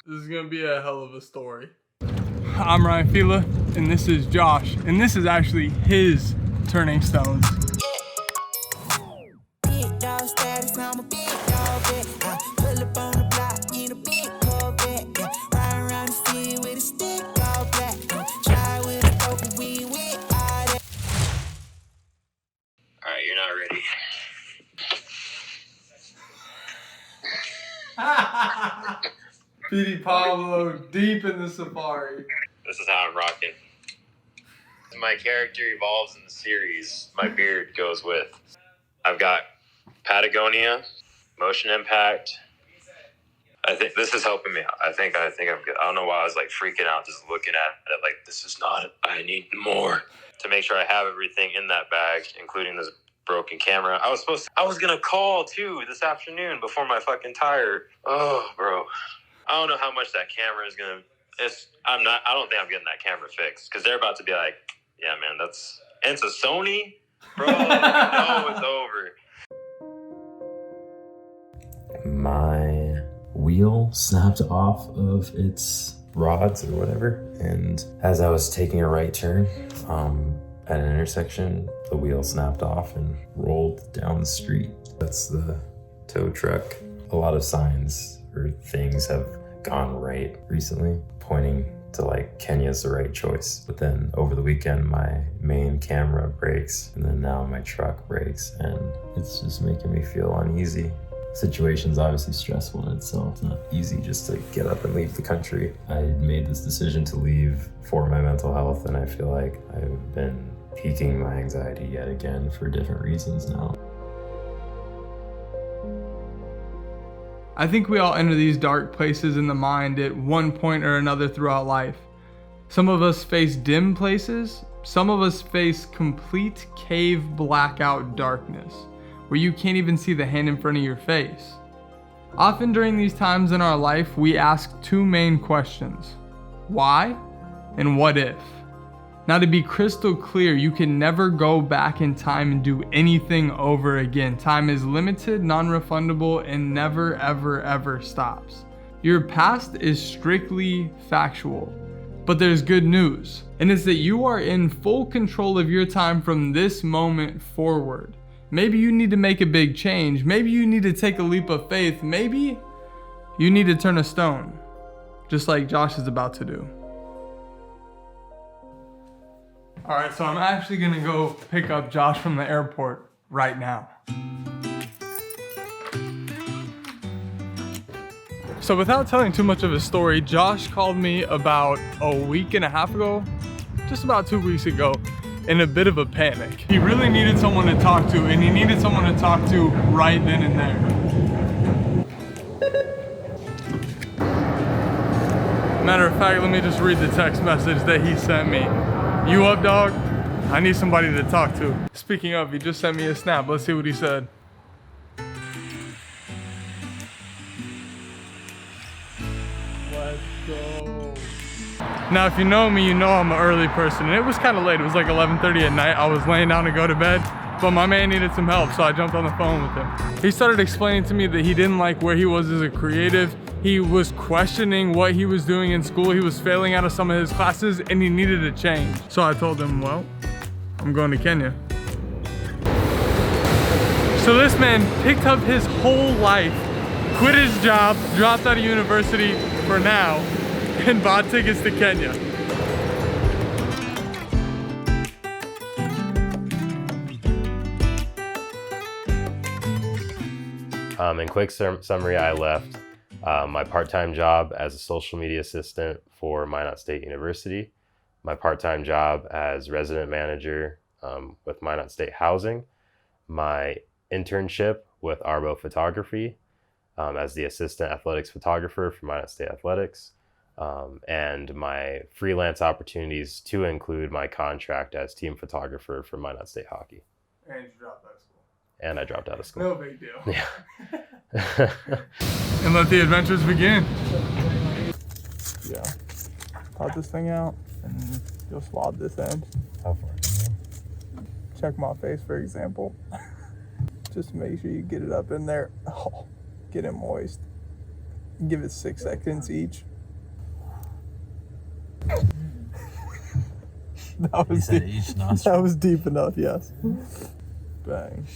This is gonna be a hell of a story. I'm Ryan Fila, and this is Josh, and this is actually his turning stones. Alright, you're not ready. Petey Pablo deep in the safari. This is how I'm rocking. As my character evolves in the series, my beard goes with. I've got Patagonia, Motion Impact. I think this is helping me out. I think I'm good. I don't know why I was like freaking out just looking at it like this is not, I need more. To make sure I have everything in that bag, including this broken camera. I was gonna call too this afternoon before my fucking tire. Oh, bro. I don't know how much that camera is gonna. I don't think I'm getting that camera fixed because they're about to be like, yeah, man, and it's a Sony, bro. No, it's over. My wheel snapped off of its rods or whatever, and as I was taking a right turn at an intersection, the wheel snapped off and rolled down the street. That's the tow truck. A lot of signs or things have gone right recently, pointing to like Kenya's the right choice. But then over the weekend, my main camera breaks, and then now my truck breaks, and it's just making me feel uneasy. Situation's obviously stressful in itself. It's not easy just to get up and leave the country. I made this decision to leave for my mental health, and I feel like I've been piquing my anxiety yet again for different reasons now. I think we all enter these dark places in the mind at one point or another throughout life. Some of us face dim places. Some of us face complete cave blackout darkness, where you can't even see the hand in front of your face. Often during these times in our life, we ask two main questions: why and what if? Now, to be crystal clear, you can never go back in time and do anything over again. Time is limited, non-refundable, and never, ever, ever stops. Your past is strictly factual, but there's good news, and it's that you are in full control of your time from this moment forward. Maybe you need to make a big change. Maybe you need to take a leap of faith. Maybe you need to turn a stone, just like Josh is about to do. All right, so I'm actually gonna go pick up Josh from the airport right now. So without telling too much of a story, Josh called me about a week and a half ago, just about 2 weeks ago, in a bit of a panic. He really needed someone to talk to, and he needed someone to talk to right then and there. Matter of fact, let me just read the text message that he sent me. You up, dog? I need somebody to talk to. Speaking of, he just sent me a snap. Let's see what he said. Let's go. Now, if you know me, you know I'm an early person, and it was kind of late. It was like 11:30 at night. I was laying down to go to bed, but my man needed some help, so I jumped on the phone with him. He started explaining to me that he didn't like where he was as a creative. He was questioning what he was doing in school. He was failing out of some of his classes, and he needed a change. So I told him, well, I'm going to Kenya. So this man picked up his whole life, quit his job, dropped out of university for now, and bought tickets to Kenya. In quick summary, I left my part-time job as a social media assistant for Minot State University, my part-time job as resident manager with Minot State Housing, my internship with Arbo Photography as the assistant athletics photographer for Minot State Athletics, and my freelance opportunities to include my contract as team photographer for Minot State Hockey. And you dropped out of school. And I dropped out of school. No big deal. Yeah. And let the adventures begin. Yeah. Pop this thing out and you'll swab this end. How far? Check my face, for example. Just make sure you get it up in there. Oh, get it moist. Give it 6 seconds each. That was said deep. each nostril? That was deep enough, yes. Bang.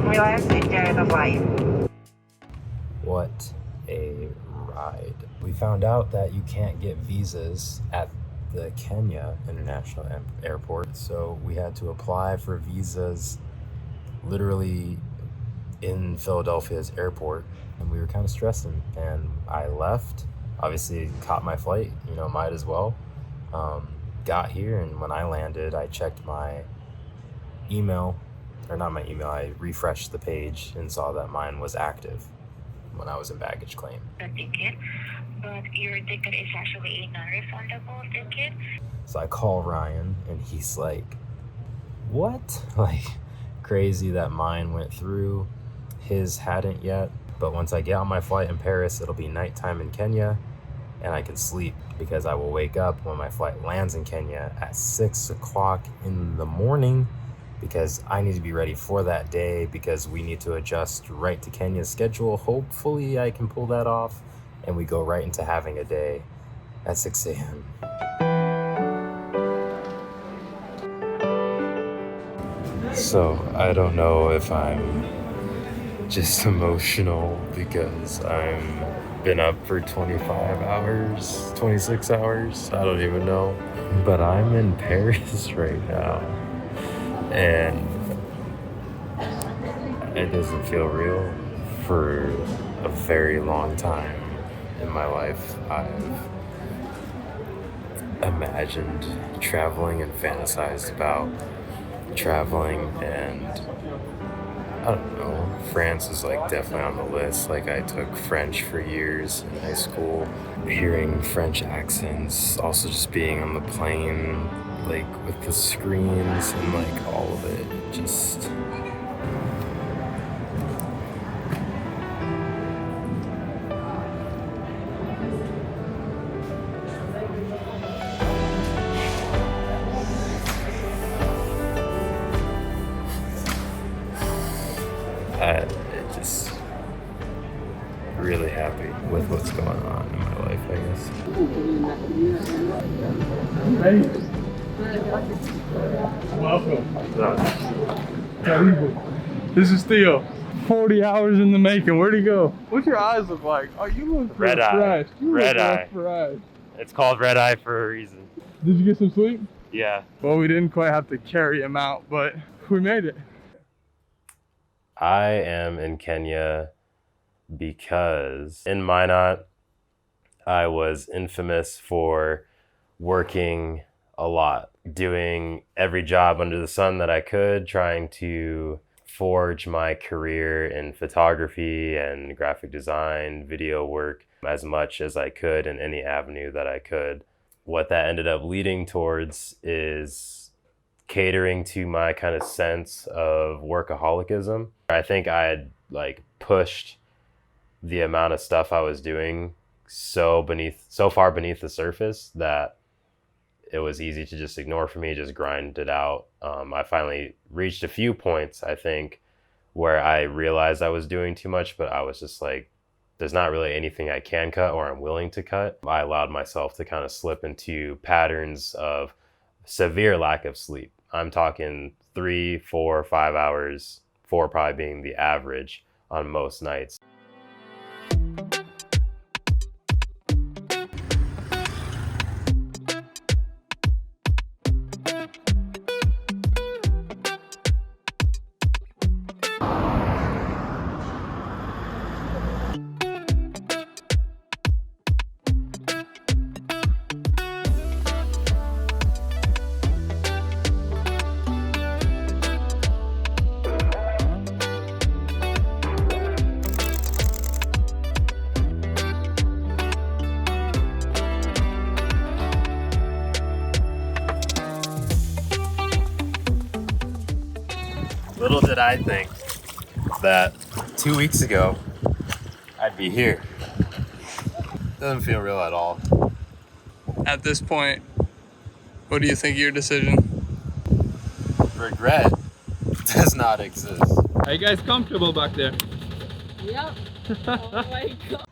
Relax, enjoy the flight. What a ride. We found out that you can't get visas at the Kenya International Airport, so we had to apply for visas literally in Philadelphia's airport, and we were kind of stressing, and I left, obviously caught my flight, might as well. Got here, and when I landed, I checked my email, or not my email, I refreshed the page and saw that mine was active when I was in baggage claim. The ticket, but your ticket is actually a non-refundable ticket. So I call Ryan, and he's like, what? Like, crazy that mine went through. His hadn't yet, but once I get on my flight in Paris, it'll be nighttime in Kenya, and I can sleep because I will wake up when my flight lands in Kenya at 6 o'clock in the morning, because I need to be ready for that day, because we need to adjust right to Kenya's schedule. Hopefully I can pull that off, and we go right into having a day at 6 a.m. So I don't know if I'm just emotional because I'm been up for 25 hours, 26 hours, I don't even know. But I'm in Paris right now, and it doesn't feel real. For a very long time in my life, I've imagined traveling and fantasized about traveling, and I don't know, France is like definitely on the list. Like, I took French for years in high school. Hearing French accents, also just being on the plane, like with the screens and like all of it, just really happy with what's going on in my life, I guess. Welcome. This is Theo. 40 hours in the making. Where'd he go? What's your eyes look like? Oh, you look Red eye. refreshed. You Red look eye. refreshed. It's called red eye for a reason. Did you get some sleep? Yeah. Well, we didn't quite have to carry him out, but we made it. I am in Kenya because in Minot, I was infamous for working a lot, doing every job under the sun that I could, trying to forge my career in photography and graphic design, video work, as much as I could in any avenue that I could. What that ended up leading towards is catering to my kind of sense of workaholicism. I think I had pushed the amount of stuff I was doing so far beneath the surface that it was easy to just ignore for me, just grind it out. I finally reached a few points, I think, where I realized I was doing too much, but I was just like, there's not really anything I can cut or I'm willing to cut. I allowed myself to kind of slip into patterns of severe lack of sleep. I'm talking 3, 4, 5 hours, 4 probably being the average on most nights. Little did I think that 2 weeks ago, I'd be here. Doesn't feel real at all. At this point, what do you think of your decision? Regret does not exist. Are you guys comfortable back there? Yep. Oh my god.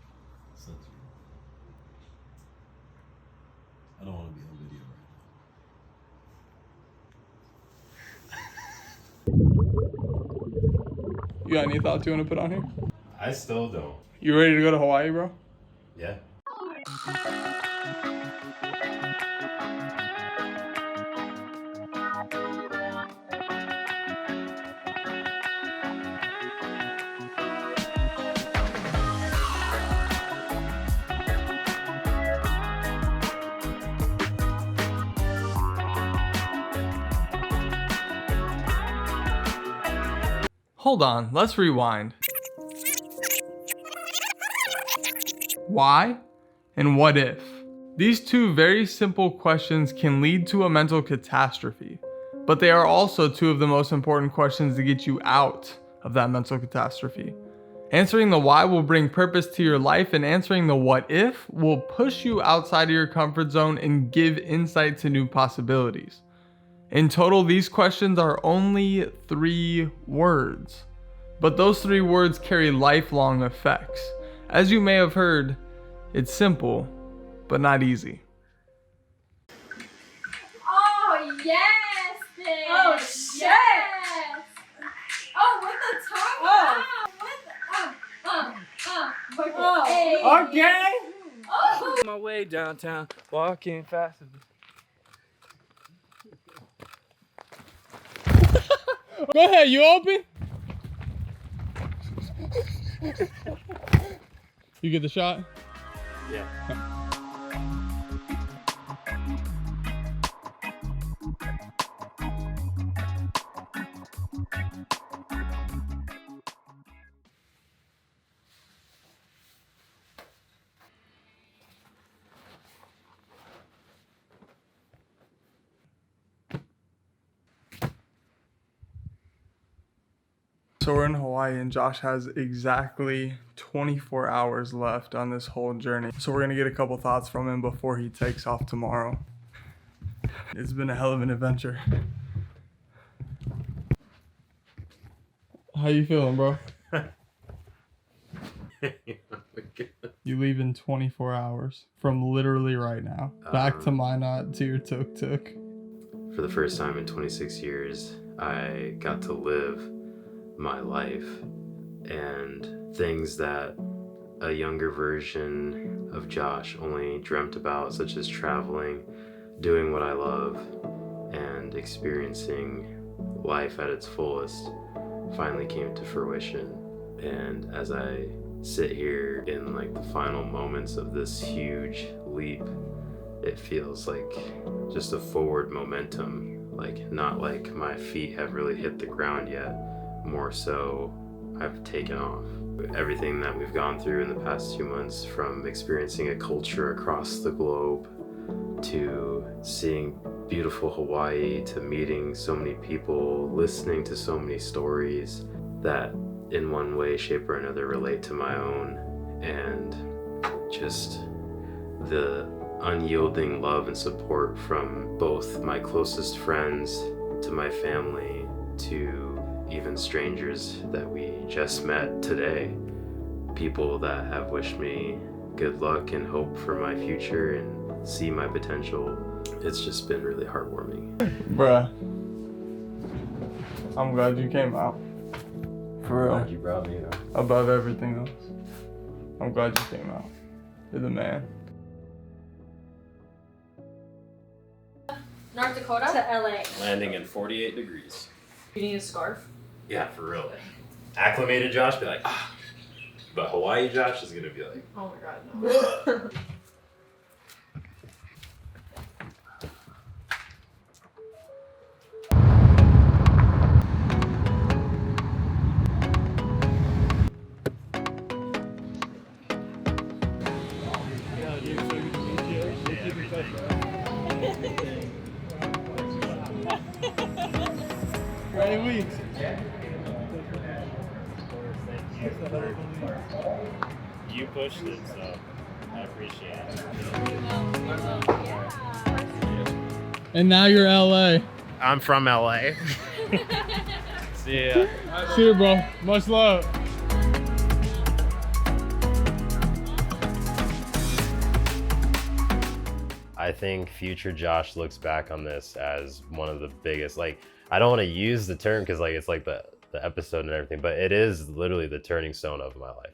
I don't want to be on video right You got any thoughts you want to put on here? I still don't. You ready to go to Hawaii, bro? Yeah. Hold on, let's rewind. Why and what if? These two very simple questions can lead to a mental catastrophe, but they are also two of the most important questions to get you out of that mental catastrophe. Answering the why will bring purpose to your life, and answering the what if will push you outside of your comfort zone and give insight to new possibilities. In total, these questions are only 3 words, but those 3 words carry lifelong effects. As you may have heard, it's simple, but not easy. Oh yes, bitch. Oh shit. Yes. Oh, with the tongue. Oh. Okay. Oh. My way downtown, walking faster. Go ahead, you open? You get the shot? Yeah. So we're in Hawaii and Josh has exactly 24 hours left on this whole journey. So we're gonna get a couple thoughts from him before he takes off tomorrow. It's been a hell of an adventure. How you feeling, bro? You leave in 24 hours from literally right now. Back to Minot to your tuk-tuk. For the first time in 26 years, I got to live my life, and things that a younger version of Josh only dreamt about, such as traveling, doing what I love, and experiencing life at its fullest, finally came to fruition. And as I sit here in like the final moments of this huge leap, it feels like just a forward momentum, like not like my feet have really hit the ground yet, more so I've taken off. Everything that we've gone through in the past 2 months, from experiencing a culture across the globe to seeing beautiful Hawaii, to meeting so many people, listening to so many stories that in one way, shape, or another relate to my own, and just the unyielding love and support from both my closest friends to my family to even strangers that we just met today, people that have wished me good luck and hope for my future and see my potential. It's just been really heartwarming. Bruh, I'm glad you came out. For real. Glad you brought me though. Above everything else. I'm glad you came out. You're the man. North Dakota to LA. Landing in 48 degrees. You need a scarf? Yeah, for real. Acclimated Josh be like, ah. But Hawaii Josh is gonna be like, Oh my god, no. you pushed it, so appreciate it. And now you're LA. I'm from LA. See ya. See you, bro. Much love. I think future Josh looks back on this as one of the biggest, like, I don't want to use the term because like it's like the episode and everything, but it is literally the turning stone of my life.